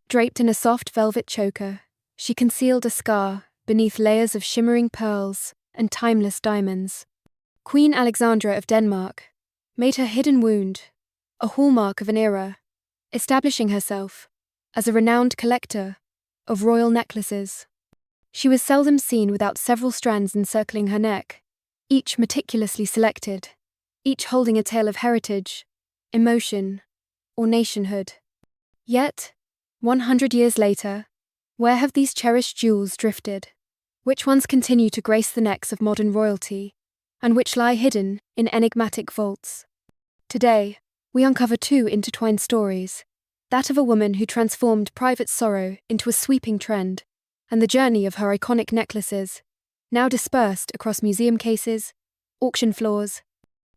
Draped in a soft velvet choker, she concealed a scar beneath layers of shimmering pearls and timeless diamonds. Queen Alexandra of Denmark made her hidden wound a hallmark of an era, establishing herself as a renowned collector of royal necklaces. She was seldom seen without several strands encircling her neck, each meticulously selected, each holding a tale of heritage, emotion, or nationhood. Yet, 100 years later, where have these cherished jewels drifted? Which ones continue to grace the necks of modern royalty, and which lie hidden in enigmatic vaults? Today, we uncover two intertwined stories, that of a woman who transformed private sorrow into a sweeping trend, and the journey of her iconic necklaces, now dispersed across museum cases, auction floors,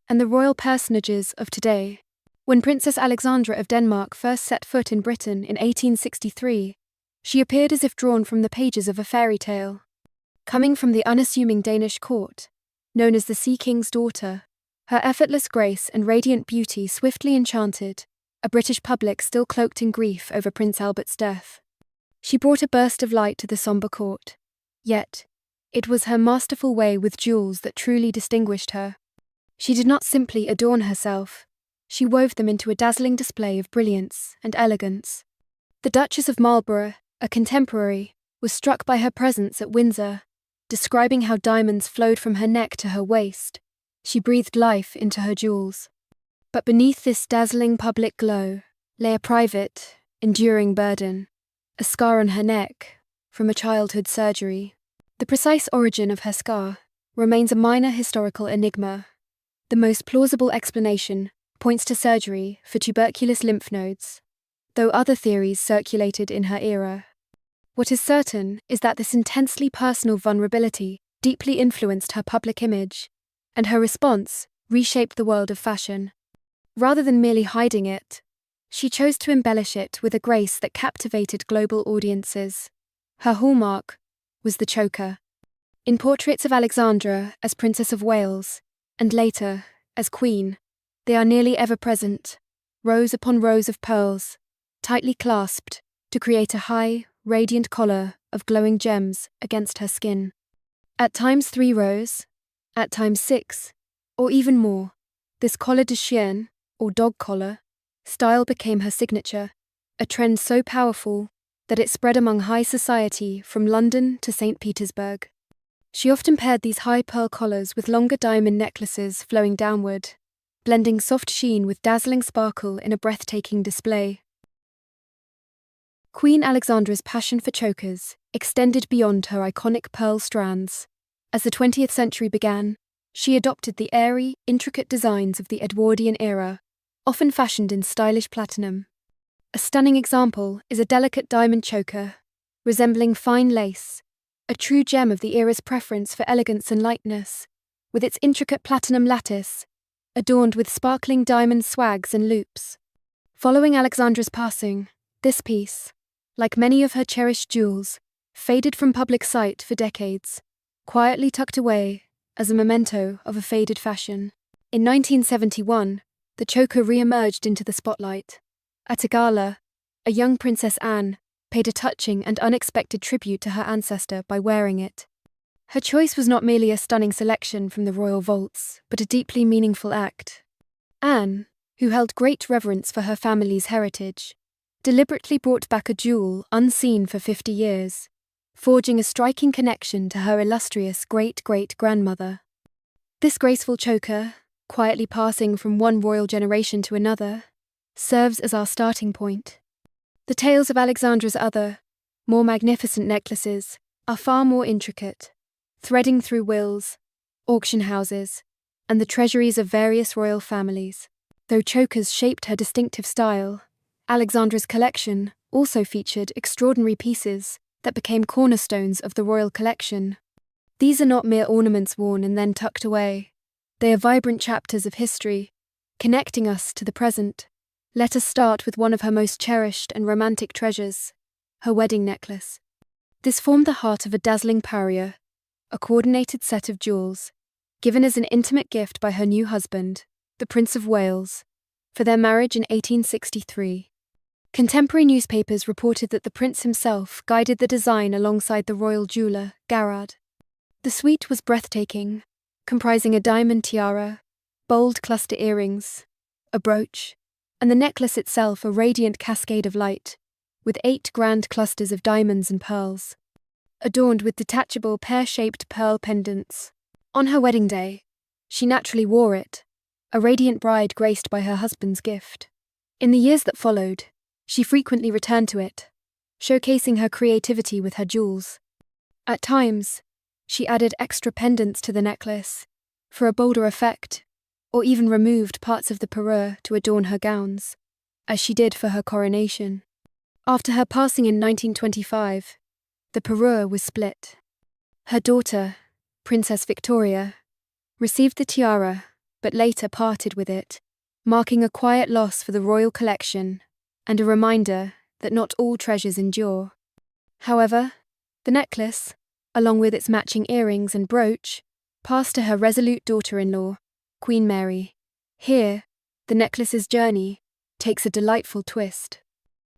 and the royal personages of today. When Princess Alexandra of Denmark first set foot in Britain in 1863, she appeared as if drawn from the pages of a fairy tale. Coming from the unassuming Danish court, known as the Sea King's daughter, her effortless grace and radiant beauty swiftly enchanted a British public still cloaked in grief over Prince Albert's death. She brought a burst of light to the sombre court. Yet, it was her masterful way with jewels that truly distinguished her. She did not simply adorn herself, she wove them into a dazzling display of brilliance and elegance. The Duchess of Marlborough, a contemporary, was struck by her presence at Windsor, describing how diamonds flowed from her neck to her waist. She breathed life into her jewels. But beneath this dazzling public glow lay a private, enduring burden, a scar on her neck from a childhood surgery. The precise origin of her scar remains a minor historical enigma. The most plausible explanation points to surgery for tuberculous lymph nodes, though other theories circulated in her era. What is certain is that this intensely personal vulnerability deeply influenced her public image, and her response reshaped the world of fashion. Rather than merely hiding it, she chose to embellish it with a grace that captivated global audiences. Her hallmark was the choker. In portraits of Alexandra as Princess of Wales, and later as Queen, they are nearly ever present, rows upon rows of pearls, tightly clasped to create a high, radiant collar of glowing gems against her skin. At times 3 rows, at times 6, or even more, this collar de chien, or dog collar, style became her signature, a trend so powerful that it spread among high society from London to St. Petersburg. She often paired these high pearl collars with longer diamond necklaces flowing downward, blending soft sheen with dazzling sparkle in a breathtaking display. Queen Alexandra's passion for chokers extended beyond her iconic pearl strands. As the 20th century began, she adopted the airy, intricate designs of the Edwardian era, often fashioned in stylish platinum. A stunning example is a delicate diamond choker, resembling fine lace, a true gem of the era's preference for elegance and lightness, with its intricate platinum lattice, adorned with sparkling diamond swags and loops. Following Alexandra's passing, this piece, like many of her cherished jewels, faded from public sight for decades, quietly tucked away as a memento of a faded fashion. In 1971, the choker re-emerged into the spotlight. At a gala, a young Princess Anne paid a touching and unexpected tribute to her ancestor by wearing it. Her choice was not merely a stunning selection from the royal vaults, but a deeply meaningful act. Anne, who held great reverence for her family's heritage, deliberately brought back a jewel unseen for 50 years, forging a striking connection to her illustrious great-great-grandmother. This graceful choker, quietly passing from one royal generation to another, serves as our starting point. The tales of Alexandra's other, more magnificent necklaces are far more intricate, threading through wills, auction houses, and the treasuries of various royal families. Though chokers shaped her distinctive style, Alexandra's collection also featured extraordinary pieces that became cornerstones of the royal collection. These are not mere ornaments worn and then tucked away. They are vibrant chapters of history, connecting us to the present. Let us start with one of her most cherished and romantic treasures, her wedding necklace. This formed the heart of a dazzling parure, a coordinated set of jewels, given as an intimate gift by her new husband, the Prince of Wales, for their marriage in 1863. Contemporary newspapers reported that the prince himself guided the design alongside the royal jeweler, Garrard. The suite was breathtaking, comprising a diamond tiara, bold cluster earrings, a brooch, and the necklace itself a radiant cascade of light, with 8 grand clusters of diamonds and pearls, adorned with detachable pear-shaped pearl pendants. On her wedding day, she naturally wore it, a radiant bride graced by her husband's gift. In the years that followed, she frequently returned to it, showcasing her creativity with her jewels. At times, she added extra pendants to the necklace for a bolder effect, or even removed parts of the parure to adorn her gowns, as she did for her coronation. After her passing in 1925, the parure was split. Her daughter, Princess Victoria, received the tiara but later parted with it, marking a quiet loss for the royal collection and a reminder that not all treasures endure. However, the necklace, along with its matching earrings and brooch, passed to her resolute daughter-in-law, Queen Mary. Here, the necklace's journey takes a delightful twist.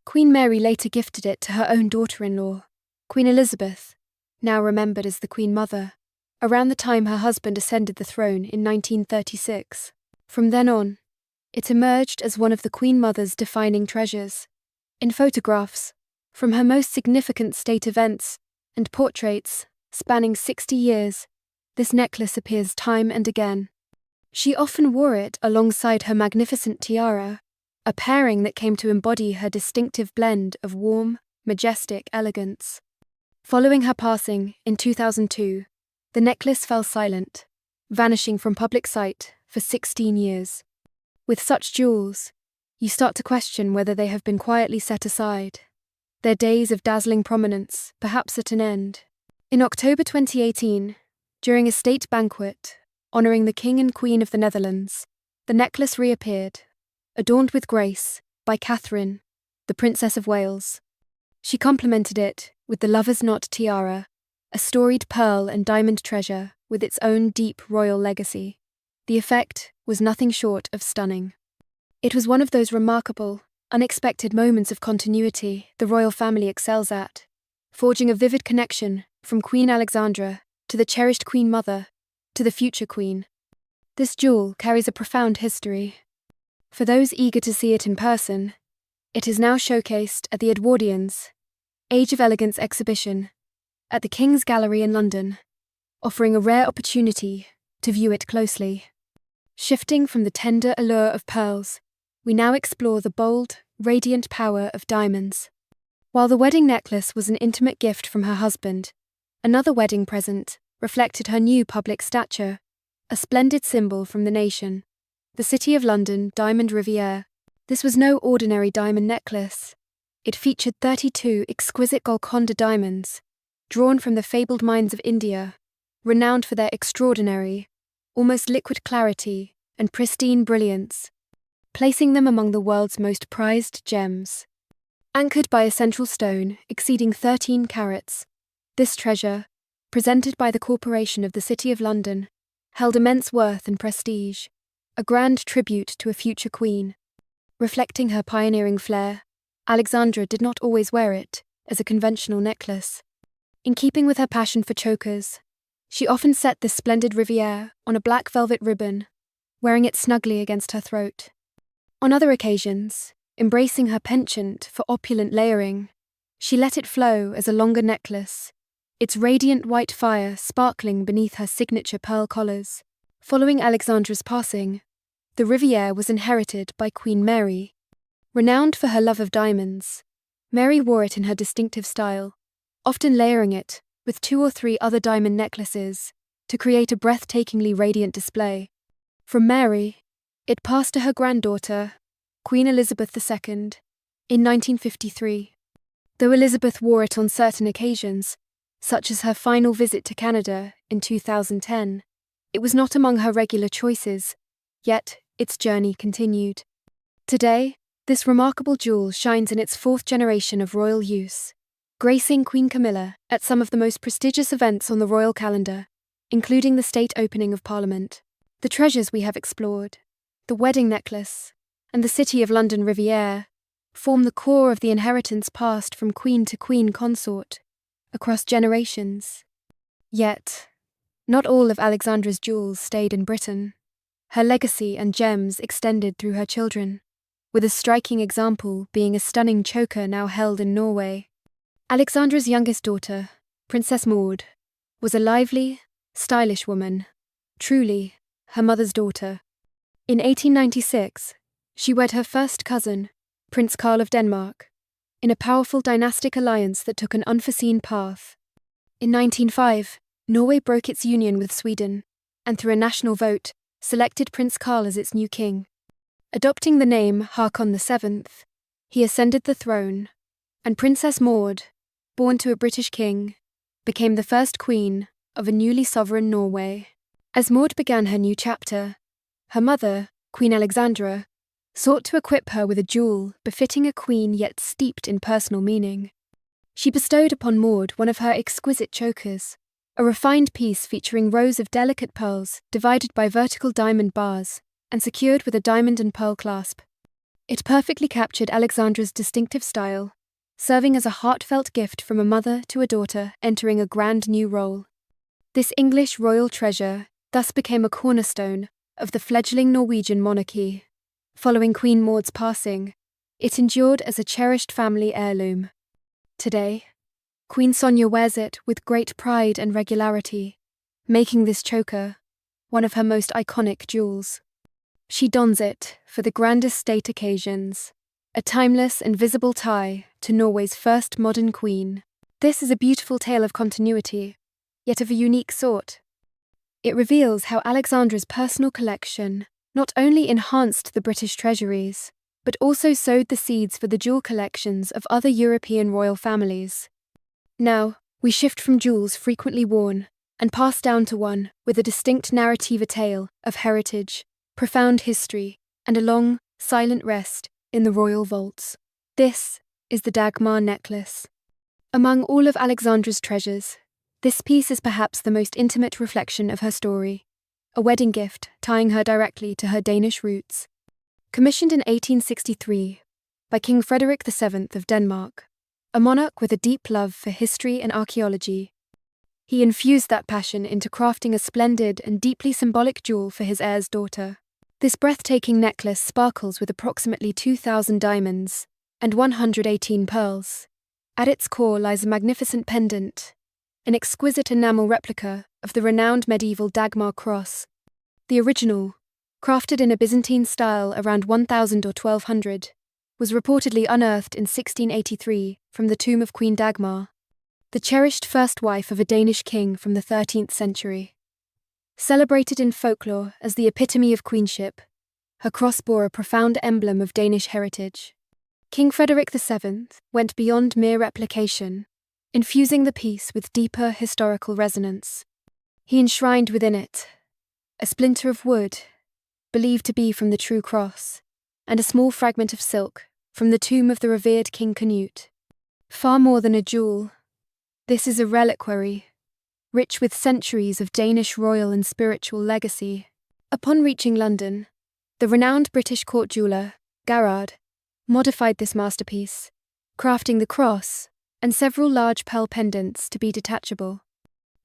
Queen Mary later gifted it to her own daughter-in-law, Queen Elizabeth, now remembered as the Queen Mother, around the time her husband ascended the throne in 1936. From then on, it emerged as one of the Queen Mother's defining treasures. In photographs, from her most significant state events, and portraits spanning 60 years, this necklace appears time and again. She often wore it alongside her magnificent tiara, a pairing that came to embody her distinctive blend of warm, majestic elegance. Following her passing in 2002, the necklace fell silent, vanishing from public sight for 16 years. With such jewels, you start to question whether they have been quietly set aside, their days of dazzling prominence perhaps at an end. In October 2018, during a state banquet honouring the King and Queen of the Netherlands, the necklace reappeared, adorned with grace by Catherine, the Princess of Wales. She complemented it with the lover's knot tiara, a storied pearl and diamond treasure with its own deep royal legacy. The effect was nothing short of stunning. It was one of those remarkable, unexpected moments of continuity the royal family excels at, forging a vivid connection from Queen Alexandra to the cherished Queen Mother to the future Queen. This jewel carries a profound history. For those eager to see it in person, it is now showcased at the Edwardians Age of Elegance exhibition at the King's Gallery in London, offering a rare opportunity to view it closely. Shifting from the tender allure of pearls, we now explore the bold, radiant power of diamonds. While the wedding necklace was an intimate gift from her husband, another wedding present reflected her new public stature, a splendid symbol from the nation, the City of London Diamond Riviere. This was no ordinary diamond necklace. It featured 32 exquisite Golconda diamonds, drawn from the fabled mines of India, renowned for their extraordinary, almost liquid clarity and pristine brilliance, placing them among the world's most prized gems. Anchored by a central stone exceeding 13 carats, this treasure, presented by the Corporation of the City of London, held immense worth and prestige, a grand tribute to a future queen. Reflecting her pioneering flair, Alexandra did not always wear it as a conventional necklace. In keeping with her passion for chokers, she often set this splendid Riviere on a black velvet ribbon, wearing it snugly against her throat. On other occasions, embracing her penchant for opulent layering, she let it flow as a longer necklace, its radiant white fire sparkling beneath her signature pearl collars. Following Alexandra's passing, the Riviere was inherited by Queen Mary. Renowned for her love of diamonds, Mary wore it in her distinctive style, often layering it with 2 or 3 other diamond necklaces to create a breathtakingly radiant display. From Mary, it passed to her granddaughter, Queen Elizabeth II, in 1953. Though Elizabeth wore it on certain occasions, such as her final visit to Canada in 2010, it was not among her regular choices, yet its journey continued. Today, this remarkable jewel shines in its 4th generation of royal use, gracing Queen Camilla at some of the most prestigious events on the royal calendar, including the state opening of Parliament. The treasures we have explored, the wedding necklace, and the City of London Riviere, form the core of the inheritance passed from queen to queen consort across generations. Yet, not all of Alexandra's jewels stayed in Britain. Her legacy and gems extended through her children, with a striking example being a stunning choker now held in Norway. Alexandra's youngest daughter, Princess Maud, was a lively, stylish woman, truly her mother's daughter. In 1896, she wed her first cousin, Prince Carl of Denmark, in a powerful dynastic alliance that took an unforeseen path. In 1905, Norway broke its union with Sweden, and through a national vote, selected Prince Carl as its new king. Adopting the name Haakon VII, he ascended the throne, and Princess Maud, born to a British king, became the first queen of a newly sovereign Norway. As Maud began her new chapter, her mother, Queen Alexandra, sought to equip her with a jewel befitting a queen yet steeped in personal meaning. She bestowed upon Maud one of her exquisite chokers, a refined piece featuring rows of delicate pearls divided by vertical diamond bars and secured with a diamond and pearl clasp. It perfectly captured Alexandra's distinctive style, serving as a heartfelt gift from a mother to a daughter entering a grand new role. This English royal treasure thus became a cornerstone of the fledgling Norwegian monarchy. Following Queen Maud's passing, it endured as a cherished family heirloom. Today, Queen Sonja wears it with great pride and regularity, making this choker one of her most iconic jewels. She dons it for the grandest state occasions, a timeless and visible tie to Norway's first modern queen. This is a beautiful tale of continuity, yet of a unique sort. It reveals how Alexandra's personal collection not only enhanced the British treasuries, but also sowed the seeds for the jewel collections of other European royal families. Now, we shift from jewels frequently worn and pass down to one with a distinct narrative tale of heritage, profound history, and a long, silent rest in the royal vaults. This is the Dagmar necklace. Among all of Alexandra's treasures, this piece is perhaps the most intimate reflection of her story, a wedding gift tying her directly to her Danish roots. Commissioned in 1863 by King Frederick VII of Denmark, a monarch with a deep love for history and archaeology, he infused that passion into crafting a splendid and deeply symbolic jewel for his heir's daughter. This breathtaking necklace sparkles with approximately 2,000 diamonds and 118 pearls. At its core lies a magnificent pendant, an exquisite enamel replica of the renowned medieval Dagmar cross. The original, crafted in a Byzantine style around 1000 or 1200, was reportedly unearthed in 1683 from the tomb of Queen Dagmar, the cherished first wife of a Danish king from the 13th century. Celebrated in folklore as the epitome of queenship, her cross bore a profound emblem of Danish heritage. King Frederick VII went beyond mere replication, infusing the piece with deeper historical resonance. He enshrined within it a splinter of wood, believed to be from the true cross, and a small fragment of silk from the tomb of the revered King Canute. Far more than a jewel, this is a reliquary, rich with centuries of Danish royal and spiritual legacy. Upon reaching London, the renowned British court jeweller, Garrard, modified this masterpiece, crafting the cross and several large pearl pendants to be detachable.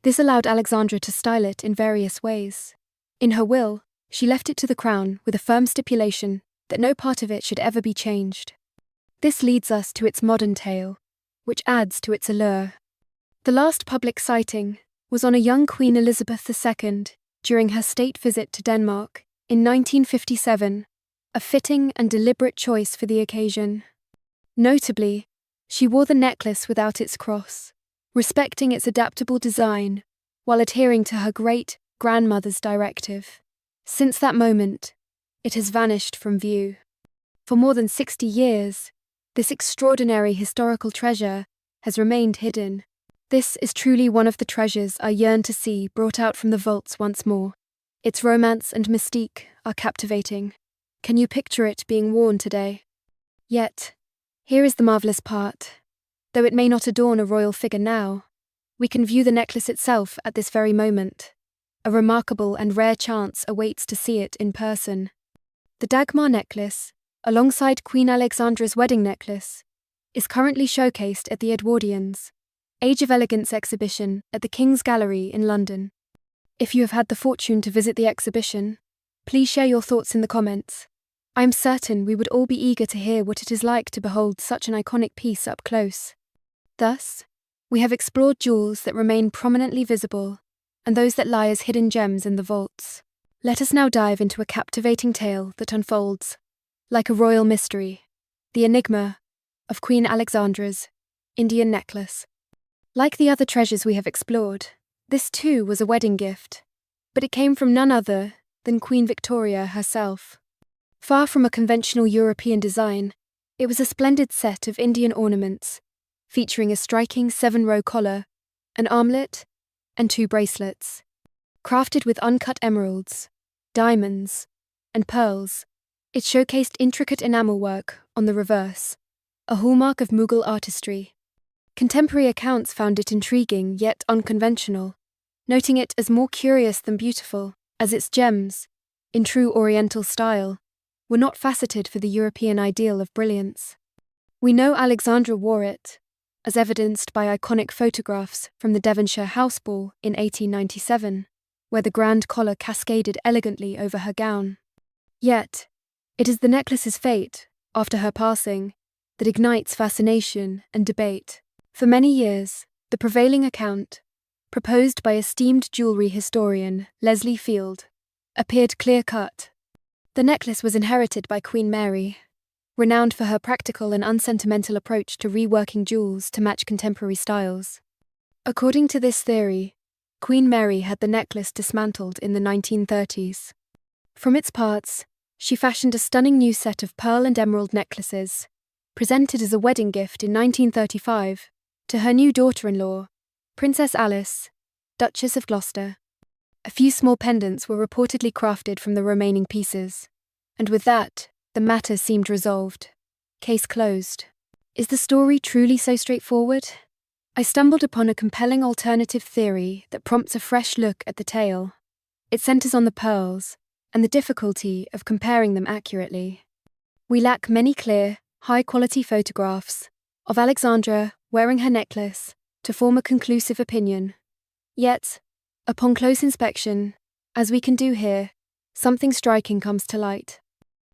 This allowed Alexandra to style it in various ways. In her will, she left it to the crown with a firm stipulation that no part of it should ever be changed. This leads us to its modern tale, which adds to its allure. The last public sighting was on a young Queen Elizabeth II during her state visit to Denmark in 1957, a fitting and deliberate choice for the occasion. Notably, she wore the necklace without its cross, respecting its adaptable design while adhering to her great-grandmother's directive. Since that moment, it has vanished from view. For more than 60 years, this extraordinary historical treasure has remained hidden. This is truly one of the treasures I yearn to see brought out from the vaults once more. Its romance and mystique are captivating. Can you picture it being worn today? Yet, here is the marvelous part. Though it may not adorn a royal figure now, we can view the necklace itself at this very moment. A remarkable and rare chance awaits to see it in person. The Dagmar necklace, alongside Queen Alexandra's wedding necklace, is currently showcased at the Edwardians Age of Elegance exhibition at the King's Gallery in London. If you have had the fortune to visit the exhibition, please share your thoughts in the comments. I am certain we would all be eager to hear what it is like to behold such an iconic piece up close. Thus, we have explored jewels that remain prominently visible and those that lie as hidden gems in the vaults. Let us now dive into a captivating tale that unfolds, like a royal mystery, the enigma of Queen Alexandra's Indian necklace. Like the other treasures we have explored, this too was a wedding gift, but it came from none other than Queen Victoria herself. Far from a conventional European design, it was a splendid set of Indian ornaments, featuring a striking 7-row collar, an armlet, and 2 bracelets. Crafted with uncut emeralds, diamonds, and pearls, it showcased intricate enamel work on the reverse, a hallmark of Mughal artistry. Contemporary accounts found it intriguing yet unconventional, noting it as more curious than beautiful, as its gems, in true Oriental style, were not faceted for the European ideal of brilliance. We know Alexandra wore it, as evidenced by iconic photographs from the Devonshire House Ball in 1897, where the grand collar cascaded elegantly over her gown. Yet, it is the necklace's fate, after her passing, that ignites fascination and debate. For many years, the prevailing account, proposed by esteemed jewellery historian Leslie Field, appeared clear-cut. The necklace was inherited by Queen Mary, renowned for her practical and unsentimental approach to reworking jewels to match contemporary styles. According to this theory, Queen Mary had the necklace dismantled in the 1930s. From its parts, she fashioned a stunning new set of pearl and emerald necklaces, presented as a wedding gift in 1935 to her new daughter-in-law, Princess Alice, Duchess of Gloucester. A few small pendants were reportedly crafted from the remaining pieces, and with that, the matter seemed resolved. Case closed. Is the story truly so straightforward? I stumbled upon a compelling alternative theory that prompts a fresh look at the tale. It centers on the pearls and the difficulty of comparing them accurately. We lack many clear, high-quality photographs of Alexandra wearing her necklace to form a conclusive opinion. Yet, upon close inspection, as we can do here, something striking comes to light.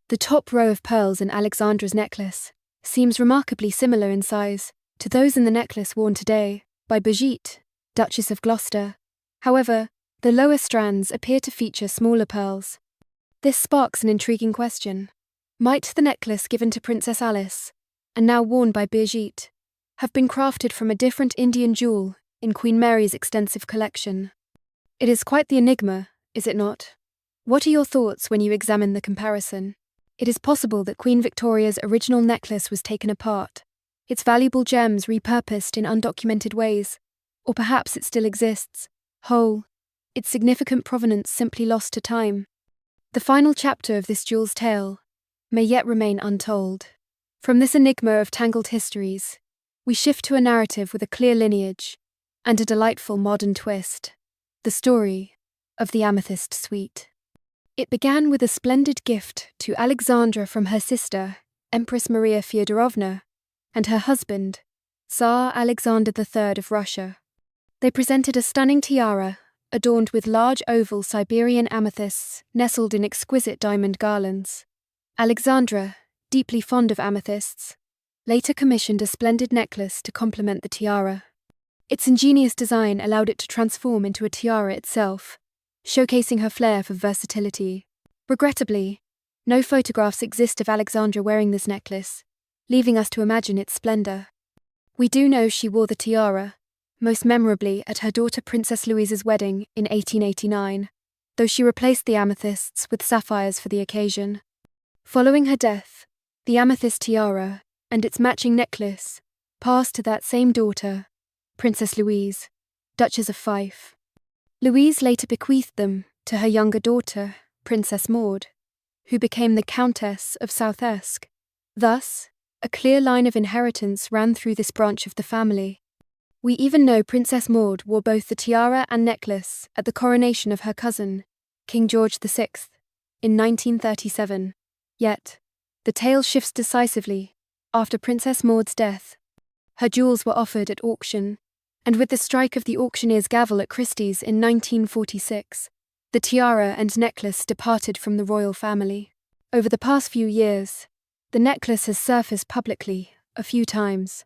The top row of pearls in Alexandra's necklace seems remarkably similar in size to those in the necklace worn today by Brigitte, Duchess of Gloucester. However, the lower strands appear to feature smaller pearls. This sparks an intriguing question. Might the necklace given to Princess Alice, and now worn by Brigitte, have been crafted from a different Indian jewel in Queen Mary's extensive collection? It is quite the enigma, is it not? What are your thoughts when you examine the comparison? It is possible that Queen Victoria's original necklace was taken apart, its valuable gems repurposed in undocumented ways, or perhaps it still exists, whole, its significant provenance simply lost to time. The final chapter of this jewel's tale may yet remain untold. From this enigma of tangled histories, we shift to a narrative with a clear lineage and a delightful modern twist. The story of the Amethyst Suite. It began with a splendid gift to Alexandra from her sister, Empress Maria Feodorovna, and her husband, Tsar Alexander III of Russia. They presented a stunning tiara, adorned with large oval Siberian amethysts nestled in exquisite diamond garlands. Alexandra, deeply fond of amethysts, later commissioned a splendid necklace to complement the tiara. Its ingenious design allowed it to transform into a tiara itself, showcasing her flair for versatility. Regrettably, no photographs exist of Alexandra wearing this necklace, leaving us to imagine its splendor. We do know she wore the tiara, most memorably at her daughter Princess Louise's wedding in 1889, though she replaced the amethysts with sapphires for the occasion. Following her death, the amethyst tiara and its matching necklace passed to that same daughter, Princess Louise, Duchess of Fife. Louise later bequeathed them to her younger daughter, Princess Maud, who became the Countess of Southesk. Thus, a clear line of inheritance ran through this branch of the family. We even know Princess Maud wore both the tiara and necklace at the coronation of her cousin, King George VI, in 1937. Yet, the tale shifts decisively after Princess Maud's death. Her jewels were offered at auction, and with the strike of the auctioneer's gavel at Christie's in 1946, the tiara and necklace departed from the royal family. Over the past few years, the necklace has surfaced publicly a few times.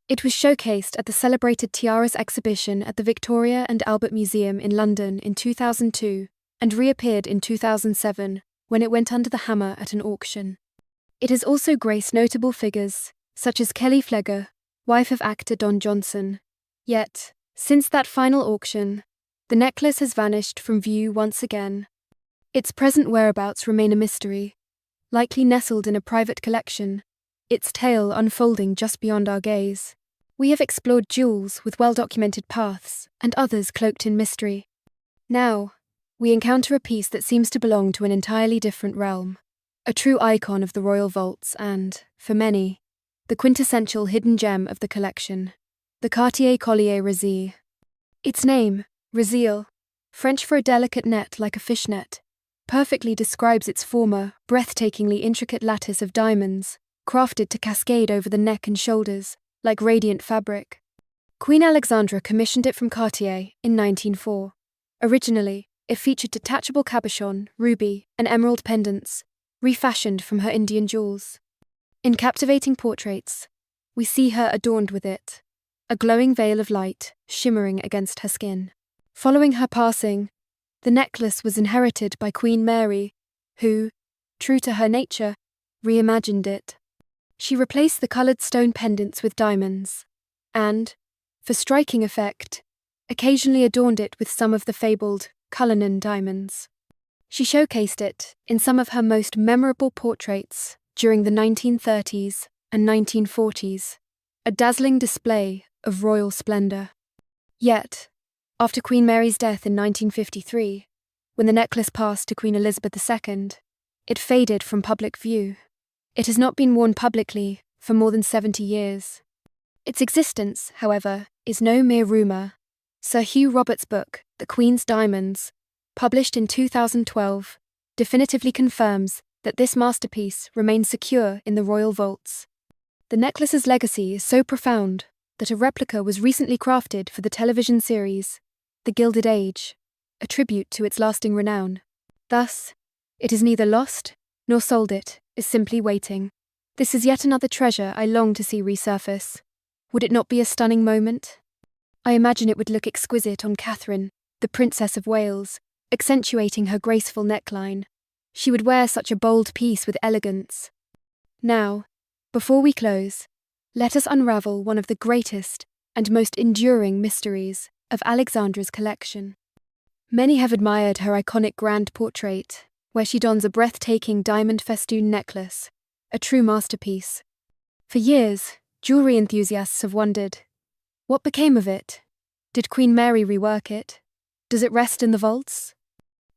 It was showcased at the celebrated Tiaras exhibition at the Victoria and Albert Museum in London in 2002 and reappeared in 2007 when it went under the hammer at an auction. It has also graced notable figures such as Kelly Flegger, wife of actor Don Johnson. Yet, since that final auction, the necklace has vanished from view once again. Its present whereabouts remain a mystery, likely nestled in a private collection, its tale unfolding just beyond our gaze. We have explored jewels with well-documented paths and others cloaked in mystery. Now, we encounter a piece that seems to belong to an entirely different realm, a true icon of the royal vaults and, for many, the quintessential hidden gem of the collection, the Cartier Collier Razile. Its name, Razile, French for a delicate net like a fishnet, perfectly describes its former, breathtakingly intricate lattice of diamonds, crafted to cascade over the neck and shoulders, like radiant fabric. Queen Alexandra commissioned it from Cartier in 1904. Originally, it featured detachable cabochon, ruby, and emerald pendants, refashioned from her Indian jewels. In captivating portraits, we see her adorned with it, a glowing veil of light shimmering against her skin. Following her passing, the necklace was inherited by Queen Mary, who, true to her nature, reimagined it. She replaced the coloured stone pendants with diamonds, and, for striking effect, occasionally adorned it with some of the fabled Cullinan diamonds. She showcased it in some of her most memorable portraits during the 1930s and 1940s, a dazzling display of royal splendour. Yet, after Queen Mary's death in 1953, when the necklace passed to Queen Elizabeth II, it faded from public view. It has not been worn publicly for more than 70 years. Its existence, however, is no mere rumour. Sir Hugh Roberts' book, The Queen's Diamonds, published in 2012, definitively confirms that this masterpiece remains secure in the royal vaults. The necklace's legacy is so profound that a replica was recently crafted for the television series The Gilded Age, a tribute to its lasting renown. Thus, it is neither lost nor sold, it is simply waiting. This is yet another treasure I long to see resurface. Would it not be a stunning moment? I imagine it would look exquisite on Catherine, the Princess of Wales, accentuating her graceful neckline. She would wear such a bold piece with elegance. Now, before we close, let us unravel one of the greatest and most enduring mysteries of Alexandra's collection. Many have admired her iconic grand portrait, where she dons a breathtaking diamond festoon necklace, a true masterpiece. For years, jewellery enthusiasts have wondered, what became of it? Did Queen Mary rework it? Does it rest in the vaults?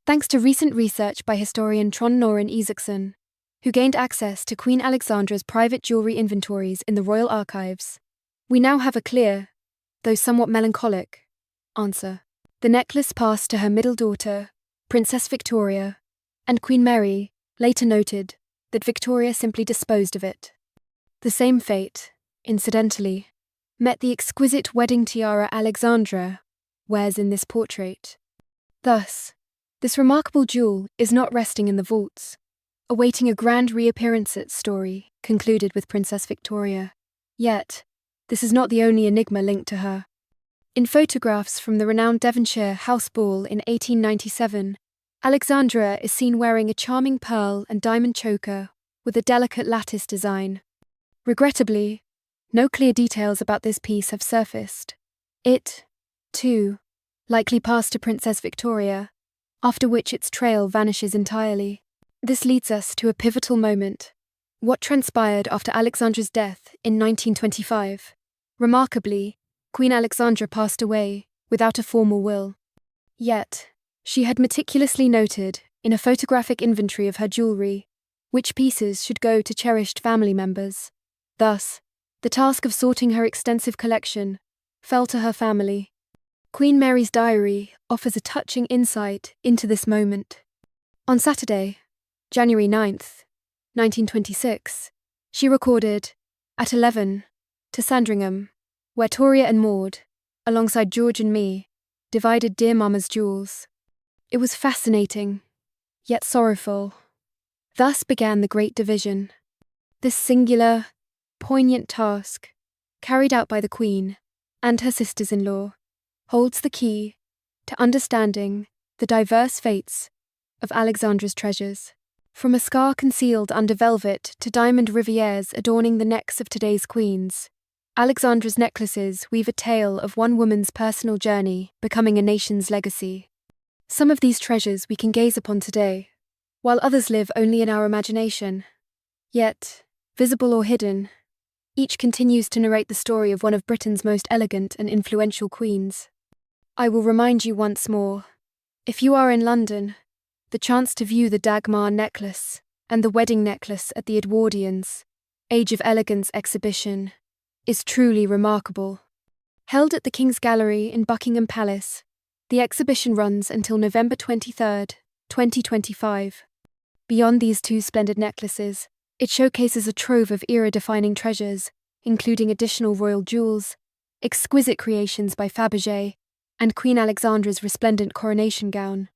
Thanks to recent research by historian Trond Noren Isaacson, who gained access to Queen Alexandra's private jewellery inventories in the royal archives, we now have a clear, though somewhat melancholic, answer. The necklace passed to her middle daughter, Princess Victoria, and Queen Mary later noted that Victoria simply disposed of it. The same fate, incidentally, met the exquisite wedding tiara Alexandra wears in this portrait. Thus, this remarkable jewel is not resting in the vaults, awaiting a grand reappearance story concluded with Princess Victoria. Yet, this is not the only enigma linked to her. In photographs from the renowned Devonshire house ball in 1897, Alexandra is seen wearing a charming pearl and diamond choker with a delicate lattice design. Regrettably, no clear details about this piece have surfaced. It, too, likely passed to Princess Victoria, after which its trail vanishes entirely. This leads us to a pivotal moment. What transpired after Alexandra's death in 1925? Remarkably, Queen Alexandra passed away without a formal will. Yet, she had meticulously noted, in a photographic inventory of her jewellery, which pieces should go to cherished family members. Thus, the task of sorting her extensive collection fell to her family. Queen Mary's diary offers a touching insight into this moment. On Saturday, January 9th, 1926, she recorded, at 11, to Sandringham, where Toria and Maud, alongside George and me, divided dear Mama's jewels. It was fascinating, yet sorrowful. Thus began the Great Division. This singular, poignant task, carried out by the Queen and her sisters-in-law, holds the key to understanding the diverse fates of Alexandra's treasures. From a scar concealed under velvet to diamond rivières adorning the necks of today's queens, Alexandra's necklaces weave a tale of one woman's personal journey becoming a nation's legacy. Some of these treasures we can gaze upon today, while others live only in our imagination. Yet, visible or hidden, each continues to narrate the story of one of Britain's most elegant and influential queens. I will remind you once more, if you are in London, the chance to view the Dagmar necklace and the wedding necklace at the Edwardians' Age of Elegance exhibition is truly remarkable. Held at the King's Gallery in Buckingham Palace, the exhibition runs until November 23, 2025. Beyond these two splendid necklaces, it showcases a trove of era-defining treasures, including additional royal jewels, exquisite creations by Fabergé, and Queen Alexandra's resplendent coronation gown.